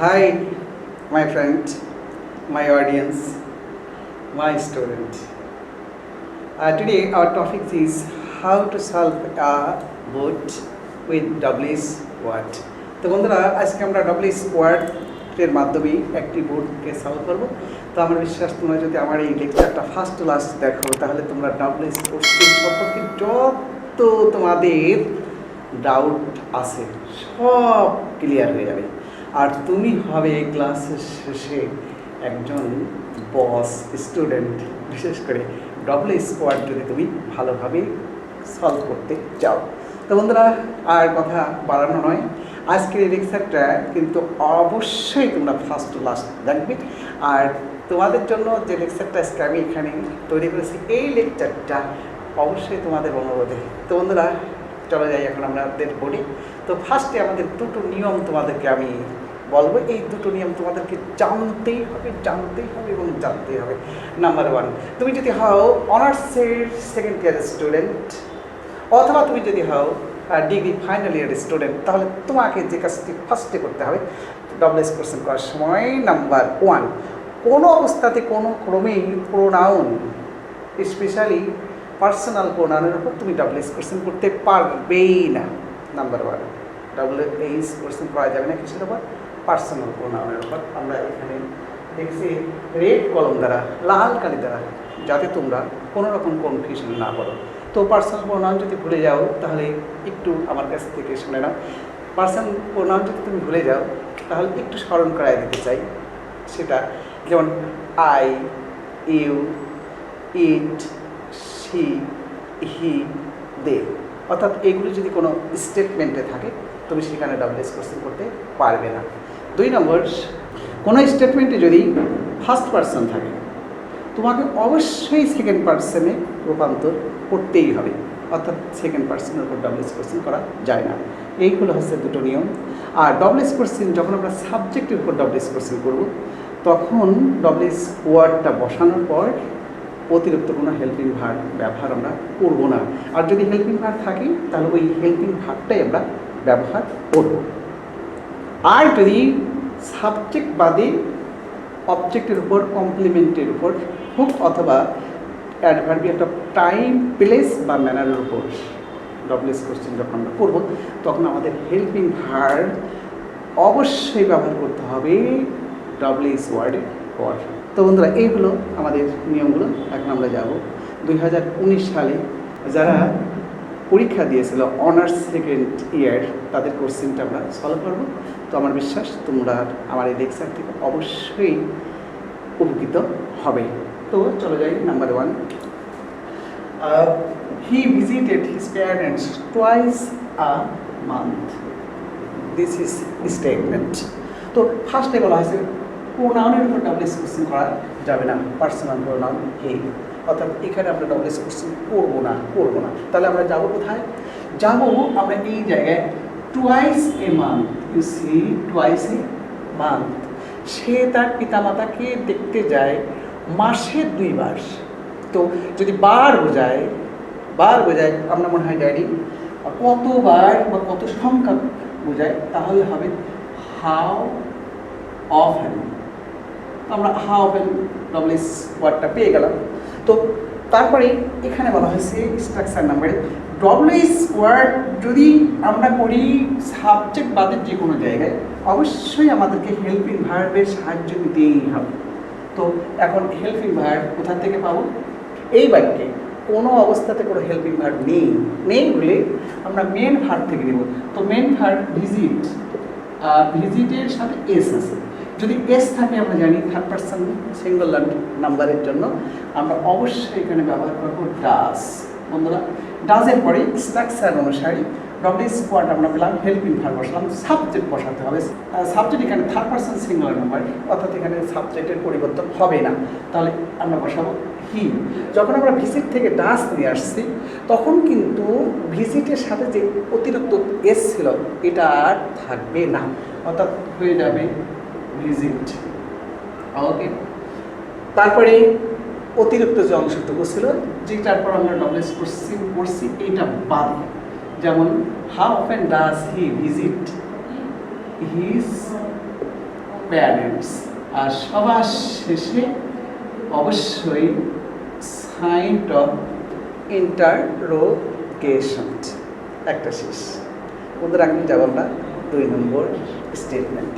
Hi, my friend, my audience, my student. Today our topic is how to solve a board with WS word. তো বন্ধুরা আজকে আমরা WS word এর মাধ্যমে একটি বোর্ডকে সলভ করব। তো আমার বিশ্বাস তোমরা যদি আমার এই লেকচারটা ফার্স্ট টু লাস্ট দেখো তাহলে তোমরা WS কোশ্চেন সম্পর্কে যত তোমাদের ডাউট আছে সব ক্লিয়ার হয়ে যাবে। আর তুমি হবে ক্লাসের শেষে একজন বস স্টুডেন্ট, বিশেষ করে WS ওয়ার্ড যদি তুমি ভালোভাবে সলভ করতে চাও। তো বন্ধুরা আর কথা বাড়ানো নয়, আজকের এই লেকচারটা কিন্তু অবশ্যই তোমরা ফার্স্ট টু লাস্ট দেখবে। আর তোমাদের জন্য যে লেকচারটা আজকে আমি এখানে তৈরি করেছি এই লেকচারটা অবশ্যই তোমাদের অনুরোধে। তো বন্ধুরা চলে যাই এখন আমাদের বোর্ডে। তো ফার্স্টে আমাদের দুটো নিয়ম তোমাদেরকে আমি বলবো, এই দুটো নিয়ম তোমাদেরকে জানতেই হবে এবং জানতেই হবে। নাম্বার ওয়ান, তুমি যদি হও অনার্সের সেকেন্ড ইয়ারের স্টুডেন্ট অথবা তুমি যদি হও ডিগ্রি ফাইনাল ইয়ারের স্টুডেন্ট, তাহলে তোমাকে যে কাজটি ফার্স্টে করতে হবে WS কোশ্চেন করার সময়, নাম্বার ওয়ান, কোনো অবস্থাতে কোনো ক্রমেই প্রোনাউন স্পেশালি পার্সোনাল প্রোনাউনের উপর তুমি WS কোশ্চেন করতে পারবেই না। নাম্বার ওয়ান, WS কোশ্চেন করা যাবে না কিসের উপর? পার্সোনাল প্রোনাউনের উপর। আমরা এখানে দেখছি রেড কলম দ্বারা, লাল কালি দ্বারা, যাতে তোমরা কোনো রকম কনফিউশন না করো। তো পার্সোনাল প্রোনাউন যদি ভুলে যাও তাহলে একটু আমার কাছ থেকে শুনে নাও। পার্সোনাল প্রোনাউন যদি তুমি ভুলে যাও তাহলে একটু স্মরণ করাই দিতে চাই। সেটা যেমন আই, ইউ, ইট, সি, হি, দে, অর্থাৎ এগুলি যদি কোনো স্টেটমেন্টে থাকে তুমি সেখানে WS কোশ্চেন করতে পারবে না। দুই নম্বর, কোনো স্টেটমেন্টে যদি ফার্স্ট পারসন থাকে তোমাকে অবশ্যই সেকেন্ড পারসনে রূপান্তর করতেই হবে, অর্থাৎ সেকেন্ড পারসনের উপর WS কোশ্চেন করা যায় না। এইগুলো হচ্ছে দুটো নিয়ম। আর WS কোশ্চেন যখন আমরা সাবজেক্টের উপর WS কোশ্চেন করব তখন WS ওয়ার্ডটা বসানোর পর অতিরিক্ত কোনো হেল্পিং ভার্ব ব্যবহার আমরা করব না। আর যদি হেল্পিং ভার্ব থাকে তাহলে ওই হেল্পিং ভার্বটাই আমরা ব্যবহার করব। আর যদি সাবজেক্ট বাদে অবজেক্টের উপর, কমপ্লিমেন্টের উপর হোক অথবা অ্যাডভার্বিয়াল অফ টাইম, প্লেস বা ম্যানারের উপর WS কোশ্চেন যখন আমরা করব তখন আমাদের হেল্পিং ভার্ব অবশ্যই ব্যবহার করতে হবে WS ওয়ার্ডের পর। তো বন্ধুরা এই হলো আমাদের নিয়মগুলো। এখন আমরা যাব 2019 সালে যারা পরীক্ষা দিয়েছিল অনার্স সেকেন্ড ইয়ার, তাদের কোশ্চেনটা আমরা সলভ করব। তো আমার বিশ্বাস তোমরা আমার এই লেকচার থেকে অবশ্যই উপকৃত হবে। তো চলে যাই number one, he visited his parents twice a month. This is statement. তো ফার্স্টে বলা হয়েছে প্রোনাউনের উপর WS কোশ্চেন করা যাবে না, পার্সোনাল প্রোনাউন হি, অর্থাৎ এখানে আমরা WS কোশ্চেন করবো না। তাহলে আমরা যাবো কোথায়? যাবো আমরা এই জায়গায় twice a month. You see, twice a month. সে তার পিতামাতাকে দেখতে যায় মাসে 2 বার। তো যদি বার বোঝায় আমরা মনে হয় জানি কতবার বা কত সংখ্যা বোঝায় তাহলে হবে হাউ অফেন। আমরা হাউ অফেন WS ওয়ার্ডটা পেয়ে গেলাম। তো তারপরে এখানে বলা হয়েছে স্ট্রাকচার নাম্বারে WS ওয়ার্ড যদি আমরা করি সাবজেক্ট বাদের যে কোনো জায়গায় অবশ্যই আমাদেরকে হেল্পিং ভার্বের সাহায্য নিতেই হবে। তো এখন হেল্পিং ভার্ব কোথা থেকে পাবো? এই বাক্যে কোনো অবস্থাতে কোনো হেল্পিং ভার্ব নেই বলে আমরা মেন ভার্ব থেকে নেব। তো মেন ভার্ব ভিজিট, ভিজিটের সাথে এস আছে। যদি এস থাকে আমরা জানি থার্ড পারসন সিঙ্গুলার নাম্বারের জন্য আমরা অবশ্যই এখানে ব্যবহার করব ডাস। বন্ধুরা ডাজের পরে স্ট্রাকচার অনুসারে WS ওয়ার্ড আমরা পেলাম, হেল্পিং ভার্ব বসালাম, সাবজেক্ট বসাতে হবে। সাবজেক্ট এখানে থার্ড পারসন সিঙ্গুলার নাম্বার, অর্থাৎ এখানে সাবজেক্টের পরিবর্তন হবে না। তাহলে আমরা বসাবো হি। যখন আমরা ভিজিট থেকে ডাস নিয়ে আসছি তখন কিন্তু ভিজিটের সাথে যে অতিরিক্ত এস ছিল এটা আর থাকবে না, অর্থাৎ হয়ে যাবে ভিজিট। ওকে, তারপরে অতিরিক্ত যে অংশটুকু ছিল যেটার পর আমরা WS কোশ্চেন করছি এইটা বাদ, যেমন how often does he visit his parents, আর সবার শেষে অবশ্যই সাইন অফ ইন্টাররোগেশন একটা শেষ। বন্ধুরা আমি যাব আমরা 2 নম্বর স্টেটমেন্ট।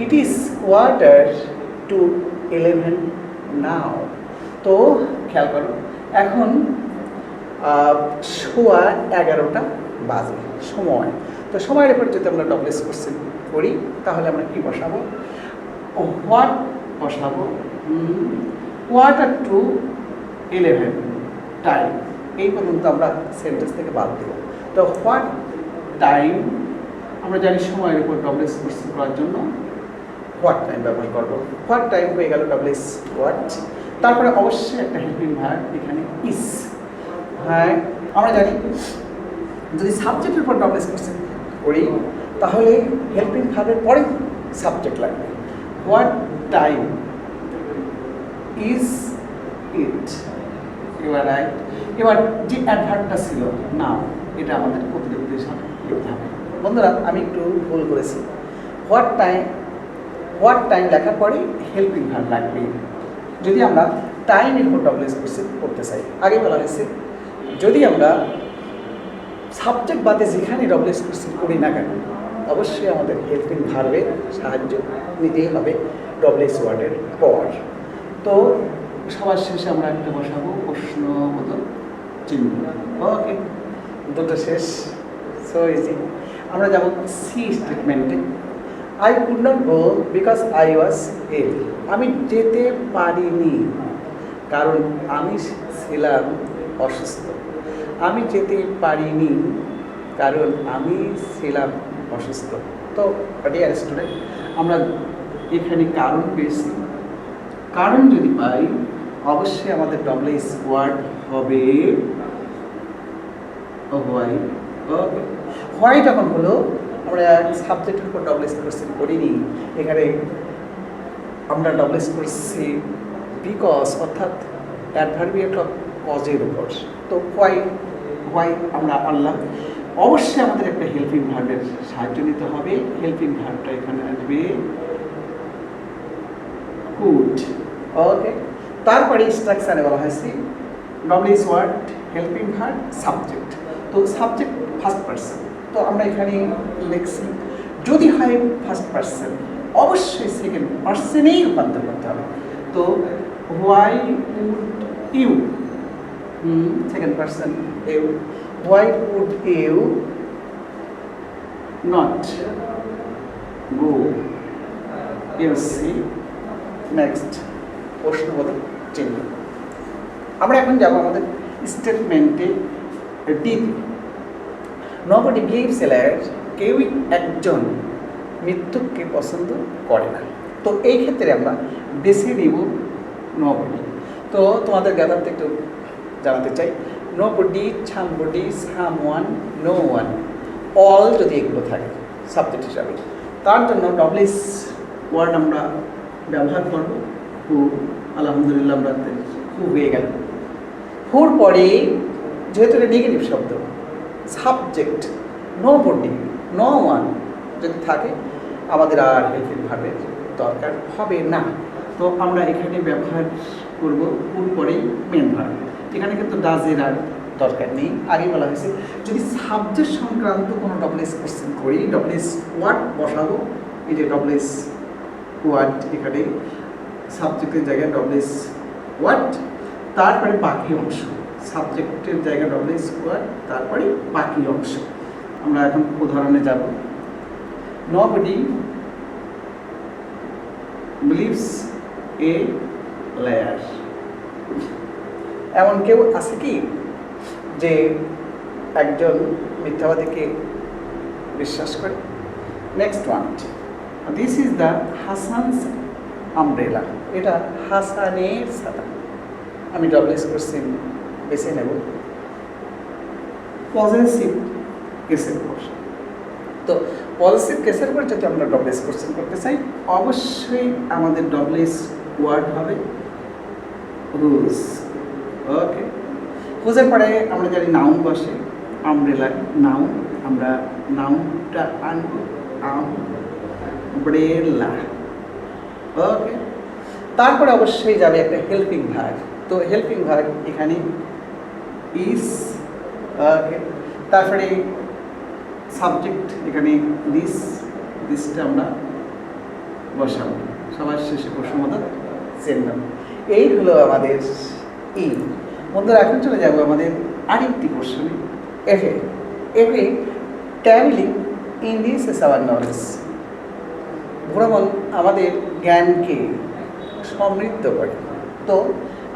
ইট ইজ 11:45 নাও। তো খেয়াল করো, এখন 11:15 বাজে সময়। তো সময়ের উপর যদি আমরা ডবলেস কোশ্চেন করি তাহলে আমরা কি বসাবো? হোয়াট বসাবো। 11:15 টাইম, এই পর্যন্ত আমরা সেন্টেন্স থেকে বাদ দেবো। তো হোয়াট টাইম, আমরা জানি সময়ের উপর ডবলেস কোশ্চেন করার জন্য হোয়াট টাইম ব্যবহার করবো। হোয়াট টাইম হয়ে গেল ডবলেস হোয়াট। তারপরে অবশ্যই একটা হেল্পিং ভার্ব এখানে ইস। হ্যাঁ, আমরা জানি যদি সাবজেক্টের উপর ডবলেস কোশ্চেন করি তাহলে হেল্পিং ভার্বের পরে সাবজেক্ট লাগবে। হোয়াট টাইম ইজ ইট, এবার রাইট। এবার যে অ্যাডভার্বটা ছিল নাও, এটা আমাদের প্রতিনিধিদের সাথে লিখতে হবে। বন্ধুরা আমি একটু ভুল করেছি। হোয়াট টাইম লেখার পরে হেল্পিং ভার্ব লাগবে যদি আমরা টাইমের উপর ডবলেস কোশ্চেন করতে চাই। আগে বলা হয়েছে যদি আমরা সাবজেক্ট বাদে যেখানে ডবলেস কোশ্চেন করি না কেন অবশ্যই আমাদের হেল্পিং ভার্বের সাহায্য নিতেই হবে ডবলেস ওয়ার্ডের পর। তো সবার শেষে আমরা একটা বসাবো প্রশ্নবোধক চিহ্ন। ওকে, দুটো শেষ, সো ইজি। আমরা যাব সি স্টেটমেন্টে। I could not go because I was ill. আমি যেতে পারিনি কারণ আমি ছিলাম অসুস্থ। আমি যেতে পারিনি কারণ আমি ছিলাম অসুস্থ। তো ডিয়ার স্টুডেন্ট, আমরা এখানে কারণ পেয়েছি। কারণ যদি পাই অবশ্যই আমাদের ডবলেস ওয়ার্ড হবে হোয়াই। ওকে, হোয়াই যখন হলো আমরা সাবজেক্টের উপর ডবলেস কোশ্চেন করিনি, এখানে আমরা ডবলেস করছি বিকজ অর্থাৎ অ্যাডভার্বিয়াল কজের উপর। তো হোয়াই আমরা আনলাম। অবশ্যই আমাদের একটা হেল্পিং ভার্বের সাহায্য নিতে হবে। হেল্পিং ভার্বটা এখানে আসবে কুড। ওকে, তারপরে স্ট্রাকচারে বলা হয়েছে ডবলেস ওয়ার্ড, হেল্পিং ভার্ব, সাবজেক্ট। তো সাবজেক্ট ফার্স্ট পারসন, তো আমরা এখানে লিখছি যদি হয় ফার্স্ট পারসন অবশ্যই সেকেন্ড পারসনেই রূপান্তর করতে হবে। তো why would you, second person you. Why would you not go, you see. Next প্রশ্নবোধক চিহ্ন। আমরা এখন যাব আমাদের স্টেটমেন্টে D. Nobody believes a liar, কেউই একজন মৃত্যুকে পছন্দ করে না। তো এই ক্ষেত্রে আমরা বেছে নিব নবডি। তো তোমাদের জ্ঞাতার্থে একটু জানাতে চাই, nobody, somebody, someone, no one, all যদি এগুলো থাকে সাবজেক্ট হিসাবে, তার জন্য ডবলেস ওয়ার্ড আমরা ব্যবহার করব হু। আলহামদুলিল্লাহ আমরা হু হয়ে গেল। হুর পরে যেহেতু এটা নেগেটিভ শব্দ, সাবজেক্ট নোবডি, নো ওয়ান যদি থাকে আমাদের আর হেল্পিং ভার্বের দরকার হবে না। তো আমরা এখানে ব্যবহার করব হুর পরেই মেন ভার্ব। এখানে কিন্তু ডাজের আর দরকার নেই। আগে বলা হয়েছে যদি সাবজেক্ট সংক্রান্ত কোনো ডবলেস কোশ্চেন করি ডবলেস ওয়ার্ড বসাবো। এই যে ডবলেস ওয়ার্ড, এখানে সাবজেক্টের জায়গায় ডবলেস ওয়ার্ড, তারপরে বাকি অংশ। সাবজেক্টের জায়গায় ডবলেস ওয়ার্ড, তারপরে বাকি অংশ। আমরা এখন উদাহরণে যাব। Nobody believes a liar. এমন কেউ আছে কি যে একজন মিথ্যাবাদীকে বিশ্বাস করে? Next one, this is the Hasan's umbrella. এটা হাসানের ছাতা। আমি ডবলেস কোশ্চেন বেছে নেব পজিটিভ কেসের উপর। তো পজিটিভ কেসের উপর যদি আমরা ডবলেস কোশ্চেন করতে চাই অবশ্যই আমাদের ডবলেস ওয়ার্ড হবে হুজ। ওকে, হুজের পরে আমরা জানি নাউন বসে, আমব্রেলা নাউন, আমরা নাউনটা আনব আমব্রেলা। ওকে, তারপরে অবশ্যই যাবে একটা হেল্পিং ভার্ব। তো হেল্পিং ভার্ব এখানে ইজ, ওকে, তারপরে সাবজেক্ট এখানে দিসটা আমরা বসাবো, সবার শেষে প্রশ্নবোধক চিহ্ন। এই হলো আমাদের ই। বন্ধুরা এখন চলে যাবো আমাদের আরেকটি কোশ্চেনে, এফে। এফে ট্রাভেলিং ইনক্রিজেস আওয়ার নলেজ। ভ্রমণ আমাদের জ্ঞানকে সমৃদ্ধ করে। তো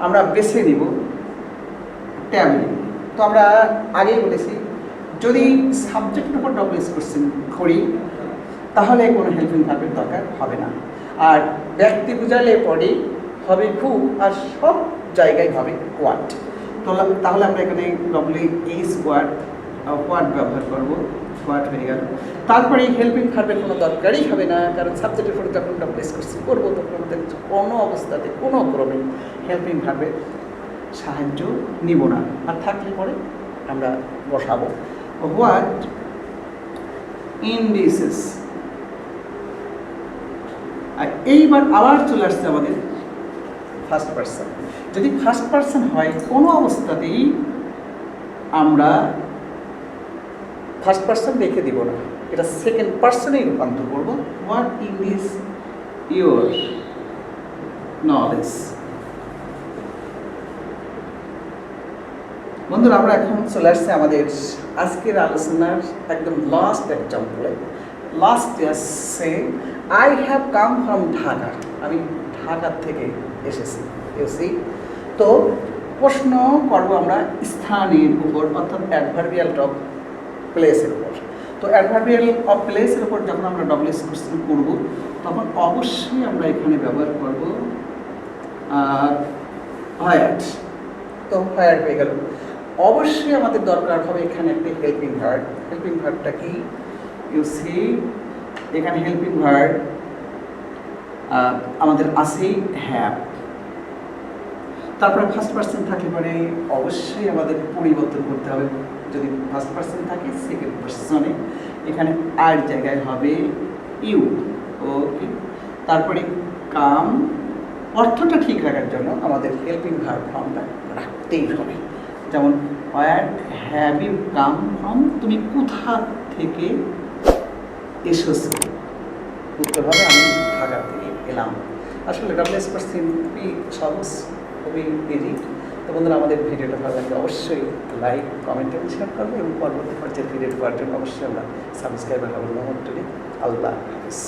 আমরা বেছে নিব ট্রাভেলিং। তো আমরা আগেই বলেছি যদি সাবজেক্টের উপর ডবল কোশ্চেন করি তাহলে কোনো হেল্পিং ভার্বের দরকার হবে না, আর ব্যক্তি বুঝালে পরে হবে হু, আর সব জায়গায় হবে হোয়াট। তো তাহলে আমরা এখানে ডবলি ইজ হোয়াট ব্যবহার করবো, হোয়াট হয়ে গেল। তারপরে এই হেল্পিং ভার্বের কোনো দরকারই হবে না, কারণ সাবজেক্টের উপরে যখন ডবল কোশ্চেন করবো তখন আমাদের কোনো অবস্থাতে কোনো ক্রমে হেল্পিং ভার্বের সাহায্য নিব না, আর থাকলে পরে আমরা বসাবো হোয়াট ইন্ডিসেস। আর এইবার আবার চলে আসছে আমাদের ফার্স্ট পারসন। যদি ফার্স্ট পারসন হয় কোনো অবস্থাতেই আমরা ফার্স্ট পারসন রেখে দিব না, এটা সেকেন্ড পারসনেই রূপান্তর করবো। What is your knowledge. বন্ধুরা আমরা এখন চলে আসছে আমাদের আজকের আলোচনার একদম লাস্ট এক্সাম্পলে। লাস্ট সে I have come from Dhaka. আমি ঢাকার থেকে এসেছি। তো প্রশ্ন করব আমরা স্থানের উপর, অর্থাৎ অ্যাডভার্বিয়াল অফ প্লেসের উপর। তো অ্যাডভার্বিয়াল অফ প্লেসের উপর যখন আমরা ডবল কোশ্চেন করব তখন অবশ্যই আমরা এখানে ব্যবহার করব হোয়াট। তো হোয়াট হয়ে গেল। অবশ্যই আমাদের দরকার হবে এখানে একটা হেল্পিং ভার্ব। হেল্পিং ভার্বটা কি? ইউ সি এখানে হেল্পিং ভার্ব আমাদের আছেই হ্যাভ। তারপরে ফার্স্ট পারসন থাকলে পরে অবশ্যই আমাদের পরিবর্তন করতে হবে। যদি ফার্স্ট পারসন থাকে সেকেন্ড পারসনে এখানে আর জায়গায় হবে ইউ। ওকে, তারপরে কাম, অর্থটা ঠিক রাখার জন্য আমাদের হেল্পিং ভার্ব ফর্মটা রাখতেই হবে। যেমন what have you come from, তুমি কোথা থেকে এসেছো? উত্তর হবে আমি ঢাকা থেকে এলাম। আসলে ডবল কোশ্চেন খুবই সহজ, খুবই ইজি। তো বন্ধুরা আমাদের ভিডিওটা ভালো লাগলে অবশ্যই লাইক, কমেন্ট এবং শেয়ার করবে, এবং পরবর্তী পর্যায়ে ভিডিও পাওয়ার জন্য অবশ্যই আমরা সাবস্ক্রাইবার হবো। আল্লাহ হাফিজ।